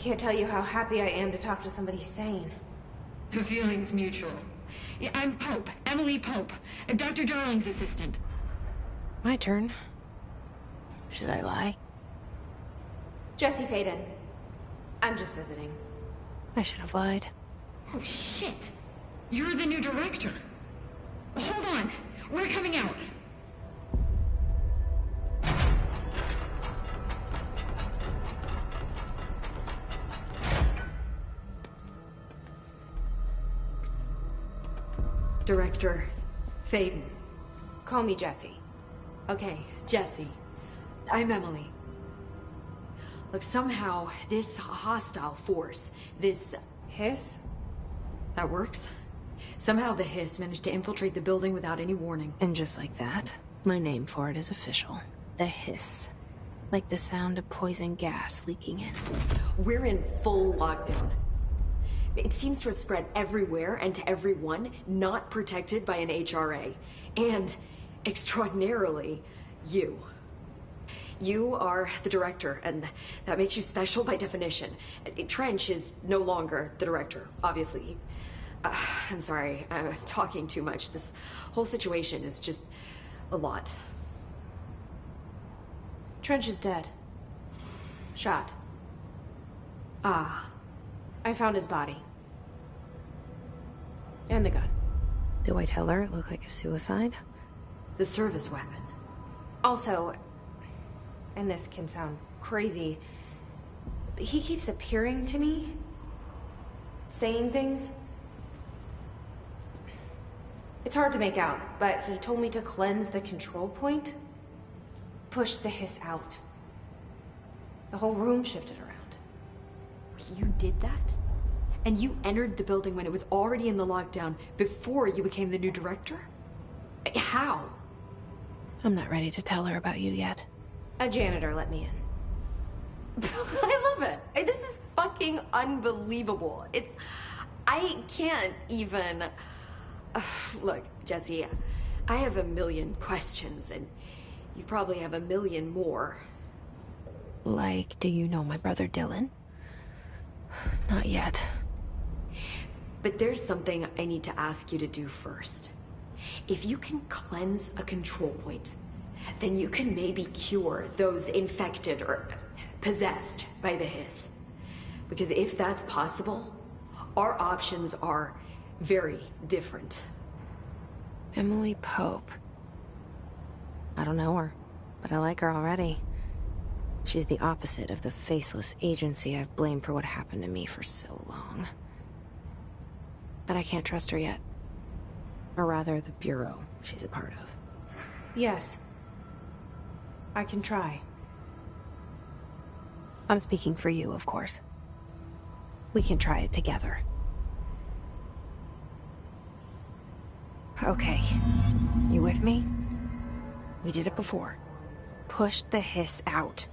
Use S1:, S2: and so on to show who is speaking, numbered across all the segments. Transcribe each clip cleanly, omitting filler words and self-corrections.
S1: Can't tell you how happy I am to talk to somebody sane.
S2: The feeling's mutual. Yeah, I'm Pope, Emily Pope, Dr. Darling's assistant.
S3: My turn. Should I lie?
S1: Jesse Faden. I'm just visiting.
S3: I should have lied.
S2: Oh, shit. You're the new director. Hold on. We're coming out. Director Faden.
S1: Call me Jesse.
S2: Okay, Jesse. I'm Emily. Look, somehow, this hostile force, this...
S1: Hiss?
S2: That works? Somehow the hiss managed to infiltrate the building without any warning.
S3: And just like that, my name for it is official. The hiss. Like the sound of poison gas leaking in.
S2: We're in full lockdown. It seems to have spread everywhere and to everyone not protected by an HRA. And, extraordinarily, you. You are the director, and that makes you special by definition. Trench is no longer the director, obviously. I'm sorry, I'm talking too much. This whole situation is just a lot.
S1: Trench is dead. Shot.
S2: Ah.
S1: I found his body. And the gun.
S3: Do I tell her it looked like a suicide?
S2: The service weapon.
S1: Also, and this can sound crazy, but he keeps appearing to me. Saying things. It's hard to make out, but he told me to cleanse the control point. Push the hiss out. The whole room shifted around.
S2: You did that? And you entered the building when it was already in the lockdown before you became the new director? How?
S3: I'm not ready to tell her about you yet.
S1: A janitor let me in.
S2: I love it. This is fucking unbelievable. I can't even... Look, Jesse, I have a million questions, and you probably have a million more.
S3: Like, do you know my brother Dylan? Not yet.
S2: But there's something I need to ask you to do first. If you can cleanse a control point, then you can maybe cure those infected or possessed by the hiss. Because if that's possible, our options are very different.
S3: Emily Pope. I don't know her, but I like her already. She's the opposite of the faceless agency I've blamed for what happened to me for so long. But I can't trust her yet. Or rather, the bureau she's a part of.
S1: Yes. I can try.
S3: I'm speaking for you, of course. We can try it together. Okay. You with me? We did it before. Push the hiss out.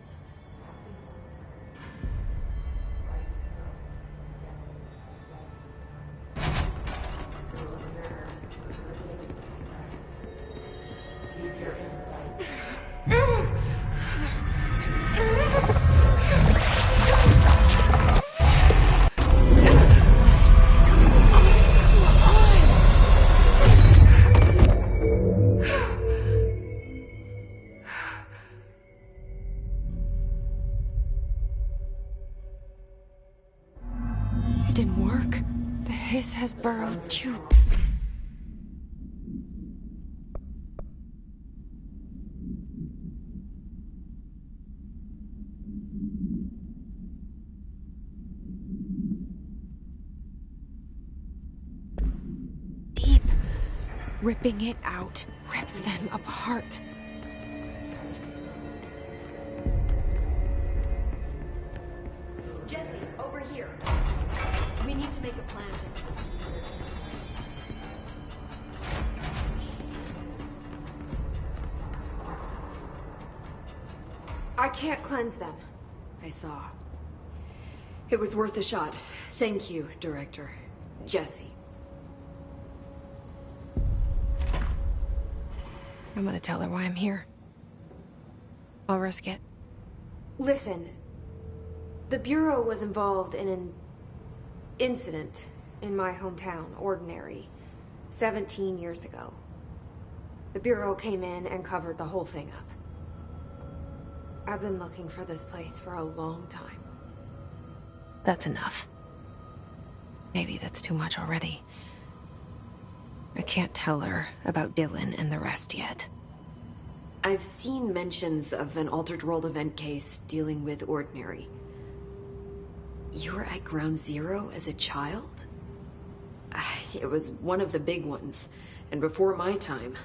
S3: It didn't work. The hiss has burrowed too. Deep. Ripping it out rips them apart.
S2: Jesse, over here. We need to make a plan, Jesse.
S1: I can't cleanse them.
S2: I saw. It was worth a shot. Thank you, Director. Jesse.
S3: I'm gonna tell her why I'm here. I'll risk it.
S1: Listen. The Bureau was involved in an incident in my hometown, Ordinary, 17 years ago. The Bureau came in and covered the whole thing up. I've been looking for this place for a long time.
S3: That's enough. Maybe that's too much already. I can't tell her about Dylan and the rest yet.
S2: I've seen mentions of an Altered World event case dealing with Ordinary. You were at Ground Zero as a child? It was one of the big ones, and before my time.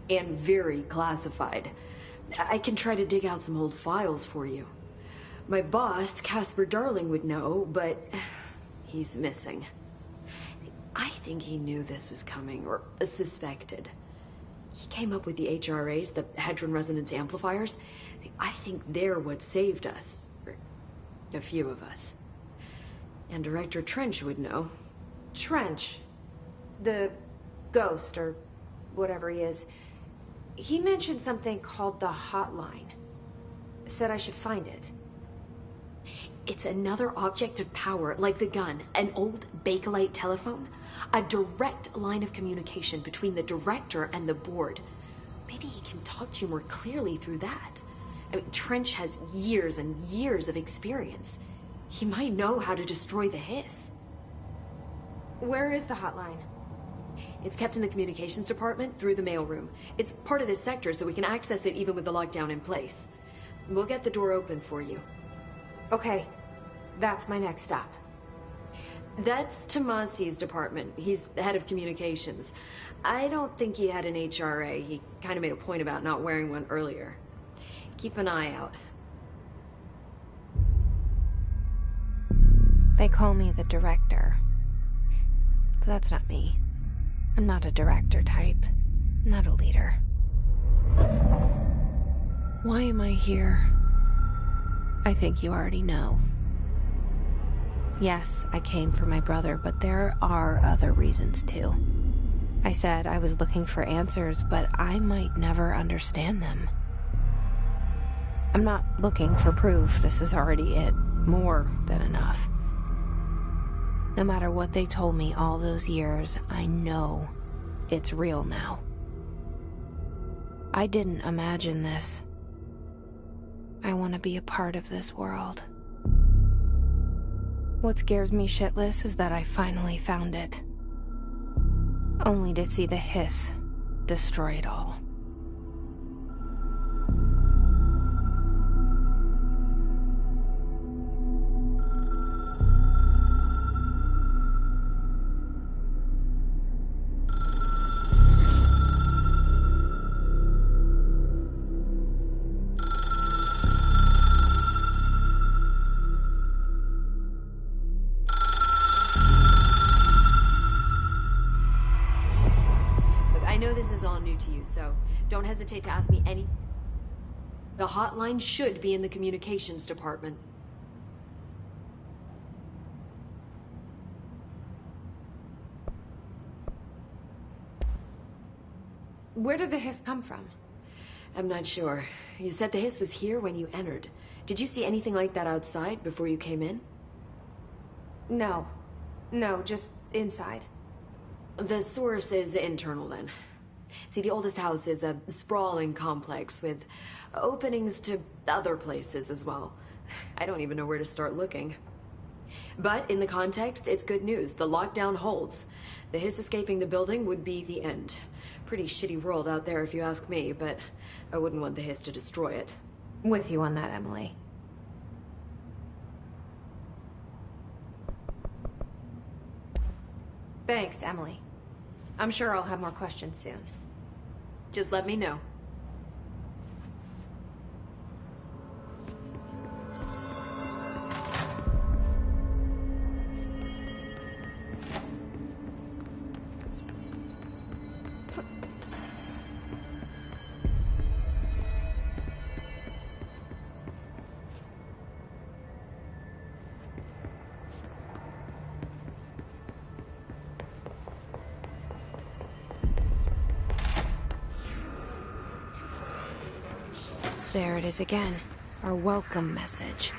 S2: And very classified. I can try to dig out some old files for you. My boss, Casper Darling, would know, but he's missing. I think he knew this was coming, or suspected. He came up with the HRAs, the Hadron Resonance Amplifiers. I think they're what saved us. Or a few of us. And Director Trench would know.
S1: Trench? The ghost, or whatever he is. He mentioned something called the Hotline. Said I should find it.
S2: It's another object of power, like the gun, an old Bakelite telephone. A direct line of communication between the director and the board. Maybe he can talk to you more clearly through that. I mean, Trench has years and years of experience. He might know how to destroy the hiss.
S1: Where is the hotline?
S2: It's kept in the communications department through the mailroom. It's part of this sector, so we can access it even with the lockdown in place. We'll get the door open for you.
S1: Okay, that's my next stop.
S2: That's Tomasi's department. He's the head of communications. I don't think he had an HRA. He kind of made a point about not wearing one earlier. Keep an eye out.
S3: They call me the director. But that's not me. I'm not a director type. I'm not a leader. Why am I here? I think you already know. Yes, I came for my brother, but there are other reasons too. I said I was looking for answers, but I might never understand them. I'm not looking for proof. This is already it. More than enough. No matter what they told me all those years, I know it's real now. I didn't imagine this. I want to be a part of this world. What scares me shitless is that I finally found it. Only to see the hiss destroy it all.
S2: So don't hesitate to ask me any... The hotline should be in the communications department.
S1: Where did the hiss come from?
S2: I'm not sure. You said the hiss was here when you entered. Did you see anything like that outside before you came in?
S1: No. No, just inside.
S2: The source is internal then. See, the oldest house is a sprawling complex with openings to other places as well. I don't even know where to start looking. But in the context, it's good news. The lockdown holds. The hiss escaping the building would be the end. Pretty shitty world out there if you ask me, but I wouldn't want the hiss to destroy it.
S1: With you on that, Emily. Thanks, Emily. I'm sure I'll have more questions soon.
S2: Just let me know.
S3: There it is again. Our welcome message.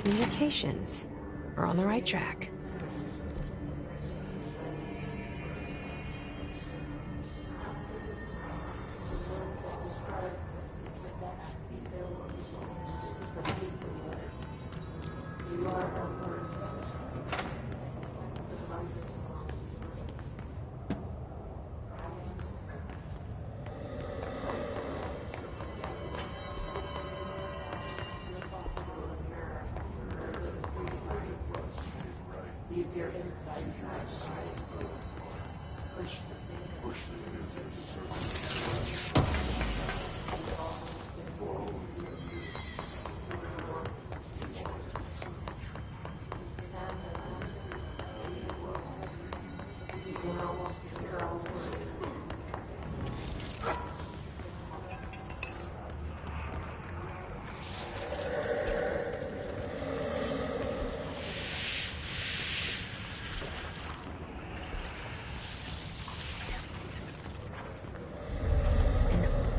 S3: Communications. We're on the right track.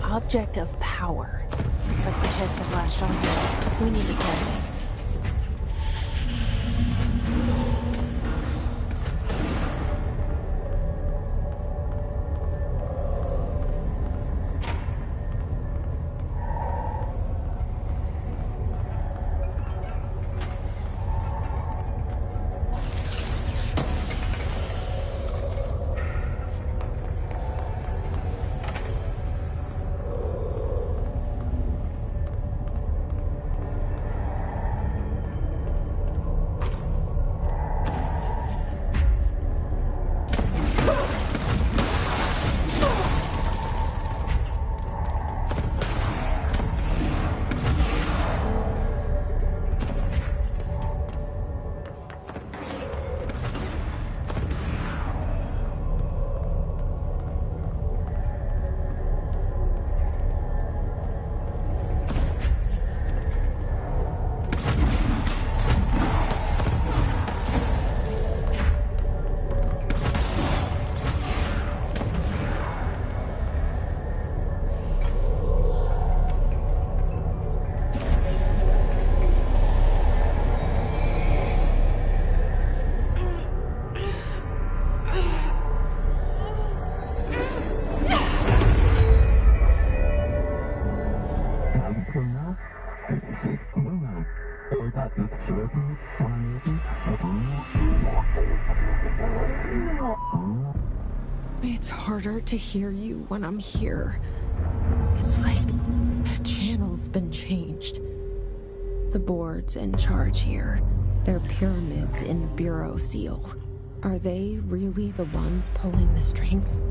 S3: Object of power. Looks like the hiss have latched on here. We need to close it. It's harder to hear you when I'm here. It's like the channel's been changed. The board's in charge here. They're pyramids in the Bureau seal. Are they really the ones pulling the strings?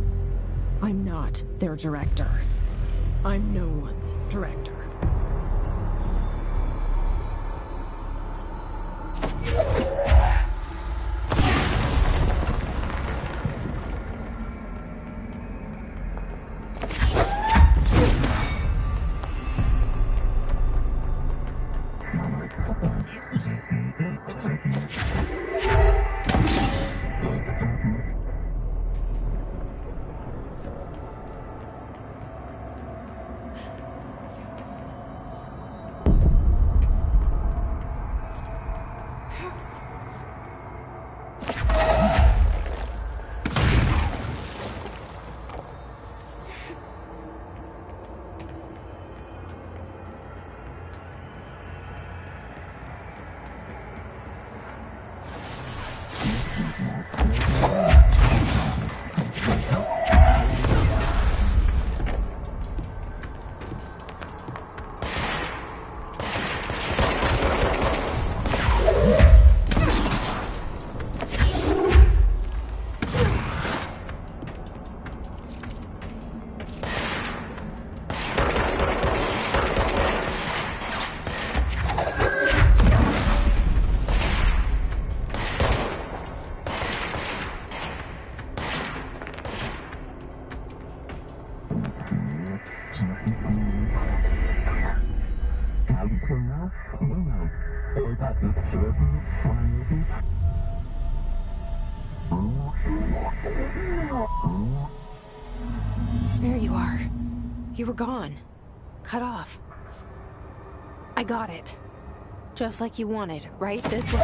S3: I'm not their director. I'm no one's director. There you are. You were gone. Cut off. I got it. Just like you wanted, right? This will...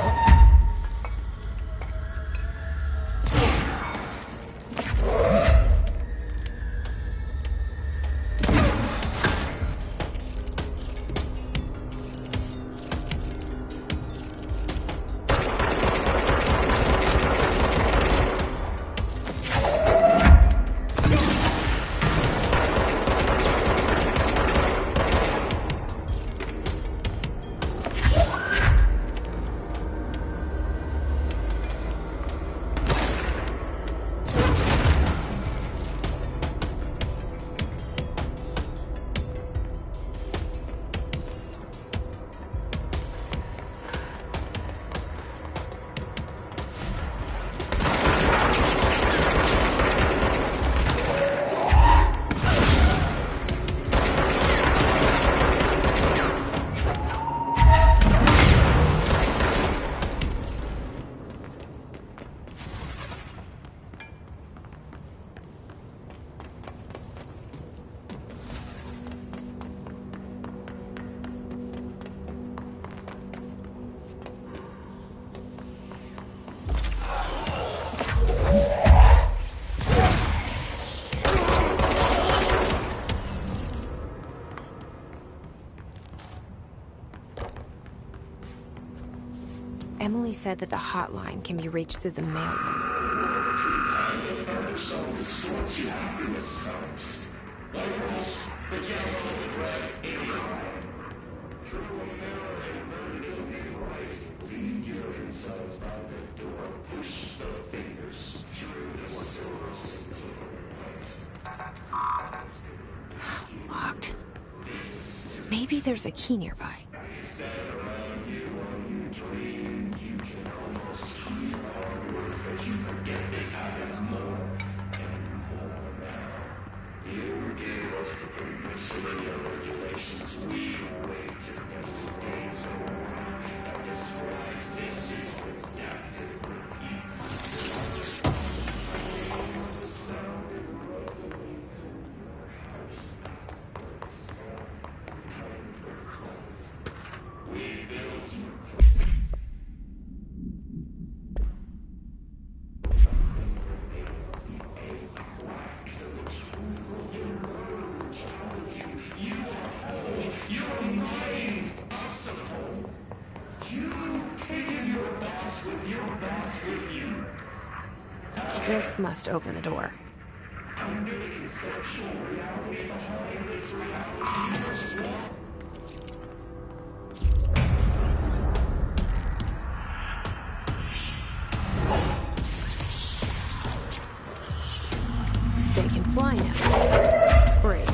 S3: Emily said that the hotline can be reached through the mailroom. Locked. Maybe there's a key nearby. This must open the door. They can fly now. Great.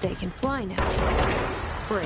S3: They can fly now. Great.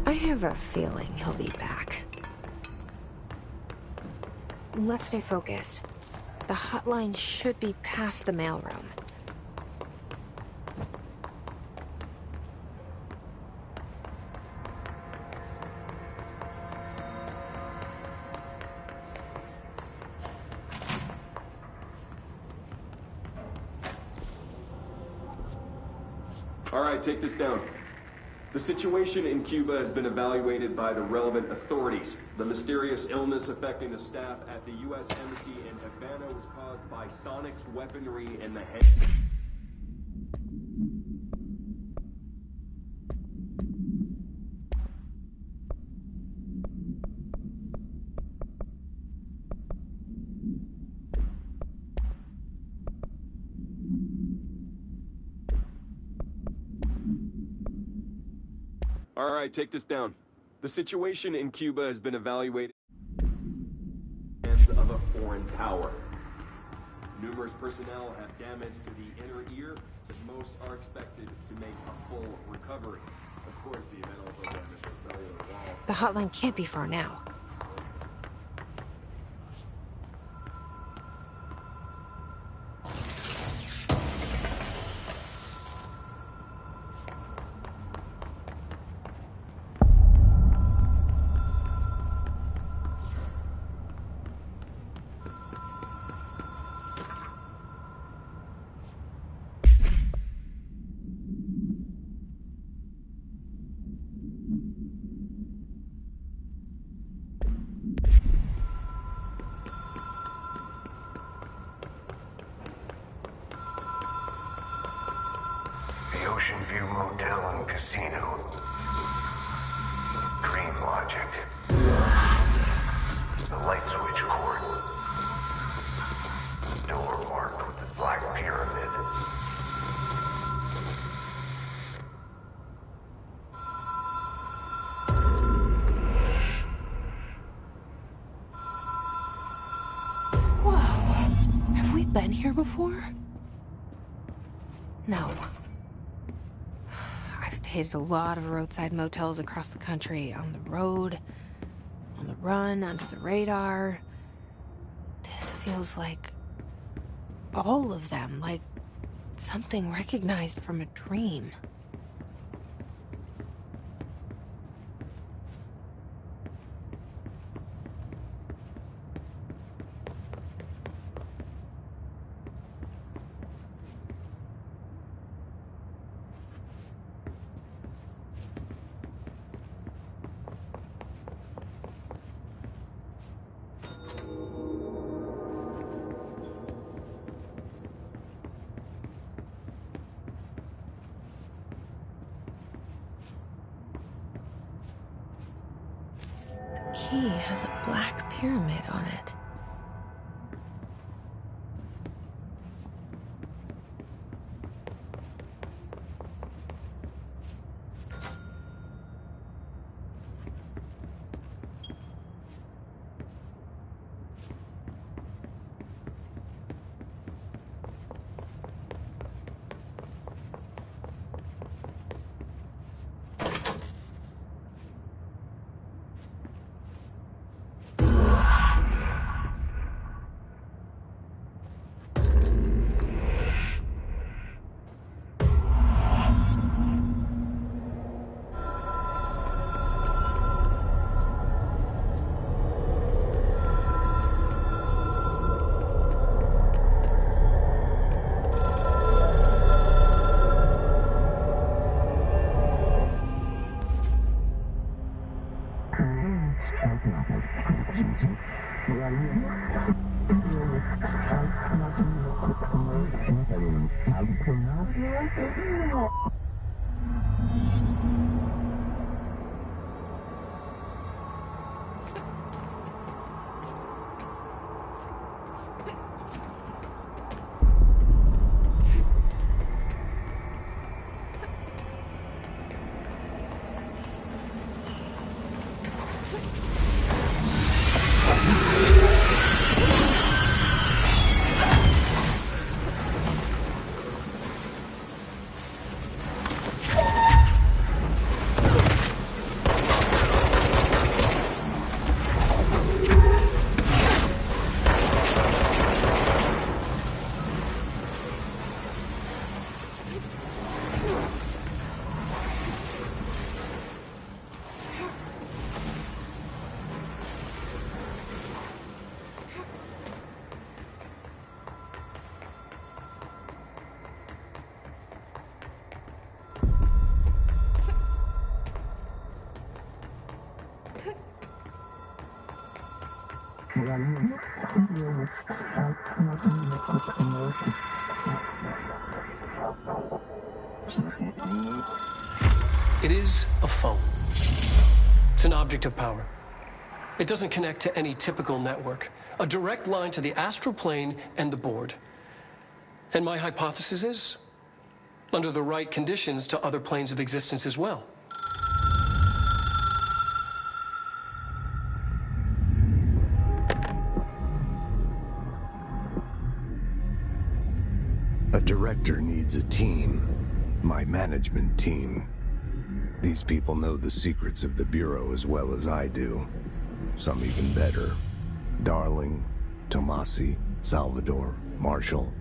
S3: I have a feeling he'll be back. Let's stay focused. The hotline should be past the mailroom.
S4: All right, take this down. The situation in Cuba has been evaluated by the relevant authorities. The mysterious illness affecting the staff at the U.S. Embassy in Havana was caused by sonic weaponry in the head. All right, take this down. The situation in Cuba has been evaluated of a foreign power. Numerous personnel have damage to the inner ear, but most are expected to make a full recovery. Of course, the event also damaged the cellular wall.
S3: The hotline can't be far now.
S5: The Ocean View Motel and Casino. Dream logic. The light switch cord. Door marked with the black pyramid.
S3: Whoa. Have we been here before? No. I've stayed at a lot of roadside motels across the country, on the road, on the run, under the radar. This feels like all of them, like something recognized from a dream. key has a black pyramid on it.
S6: It is a phone. It's an object of power. It doesn't connect to any typical network. A direct line to the astral plane and the board. And my hypothesis is, under the right conditions, to other planes of existence as well.
S5: A director needs a team. My management team. These people know the secrets of the Bureau as well as I do. Some even better. Darling, Tomasi, Salvador, Marshall.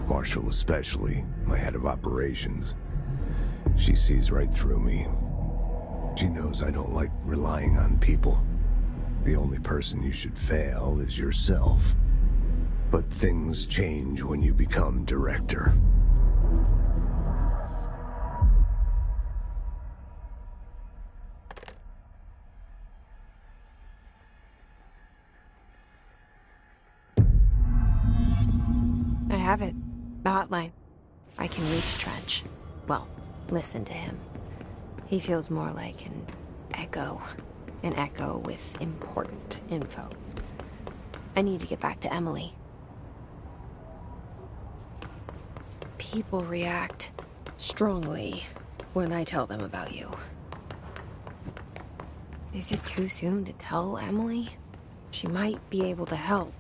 S5: Marshall especially, my head of operations. She sees right through me. She knows I don't like relying on people. The only person you should fail is yourself. But things change when you become director.
S3: I have it. The hotline. I can reach Trench. Well, listen to him. He feels more like an echo. An echo with important info. I need to get back to Emily. People react strongly when I tell them about you. Is it too soon to tell Emily? She might be able to help.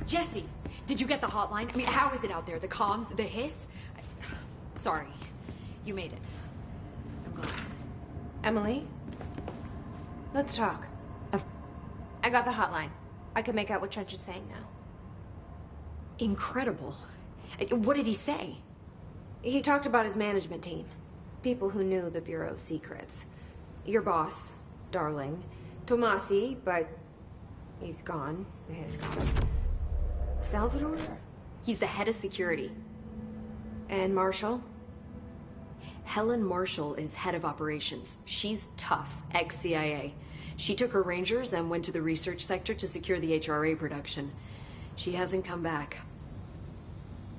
S2: Jesse, did you get the hotline? I mean, how is it out there? The comms, the hiss? Sorry, you made it. I'm glad.
S1: Emily? Let's talk. I got the hotline. I can make out what Trench is saying now.
S2: Incredible. What did he say?
S1: He talked about his management team. People who knew the Bureau's secrets. Your boss, Darling. Tomasi, but he's gone. He's gone. Salvador?
S2: He's the head of security.
S1: And Marshall?
S2: Helen Marshall is head of operations. She's tough, ex-CIA. She took her Rangers and went to the research sector to secure the HRA production. She hasn't come back.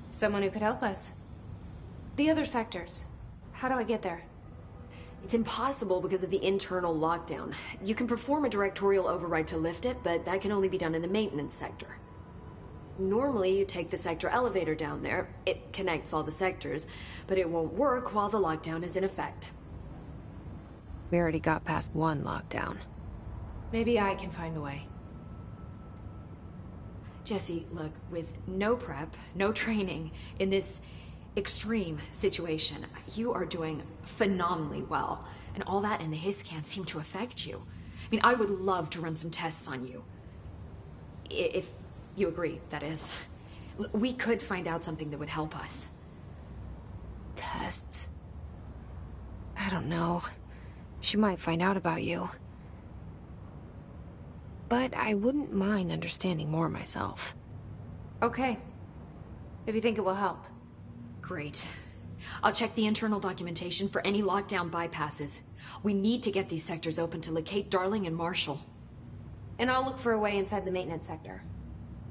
S1: Someone who could help us. The other sectors. How do I get there?
S2: It's impossible because of the internal lockdown. You can perform a directorial override to lift it, but that can only be done in the maintenance sector. Normally, you take the sector elevator down there. It connects all the sectors, but it won't work while the lockdown is in effect.
S3: We already got past one lockdown.
S1: Maybe I can find a way.
S2: Jesse, look, with no prep, no training, in this extreme situation, you are doing phenomenally well. And all that and the hiss can't seem to affect you. I mean, I would love to run some tests on you. If you agree, that is. We could find out something that would help us.
S3: Tests? I don't know. She might find out about you. But I wouldn't mind understanding more myself.
S1: Okay. If you think it will help.
S2: Great. I'll check the internal documentation for any lockdown bypasses. We need to get these sectors open to locate Darling and Marshall.
S1: And I'll look for a way inside the maintenance sector.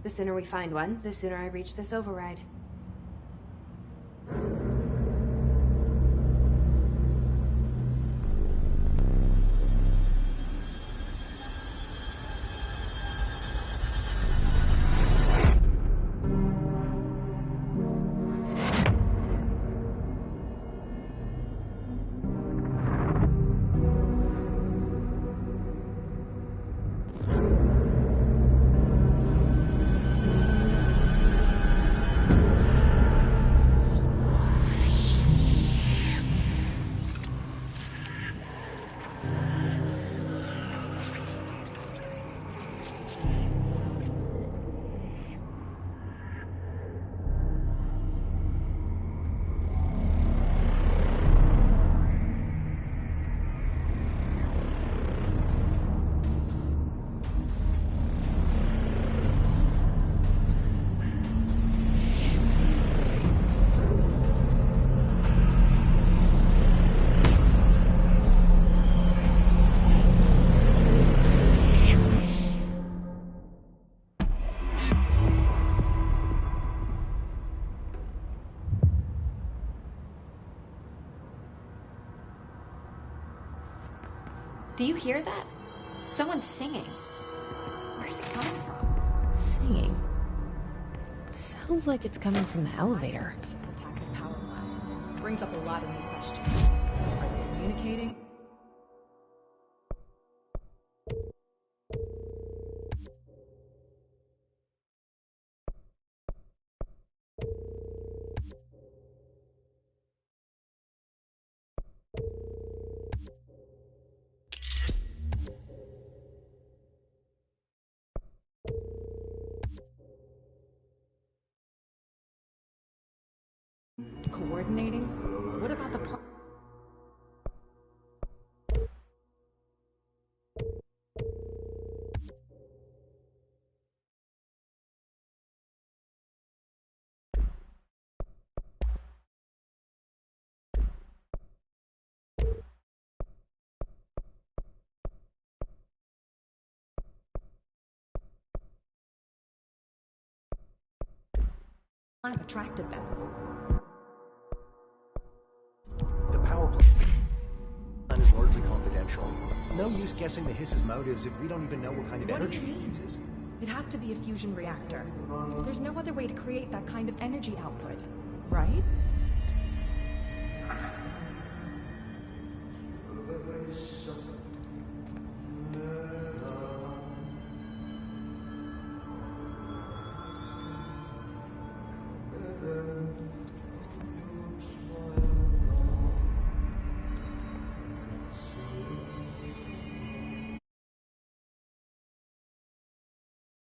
S1: The sooner we find one, the sooner I reach this override.
S2: Do you hear that? Someone's singing. Where's it coming from?
S3: Singing? Sounds like it's coming from the elevator.
S7: Attack the power line. Brings up a lot of new questions. Are they communicating? Coordinating? What about the plan? Attracted them.
S8: The power plant is largely confidential. No use guessing the hiss's motives if we don't even know what kind of energy it uses.
S7: It has to be a fusion reactor. There's no other way to create that kind of energy output, right?
S9: So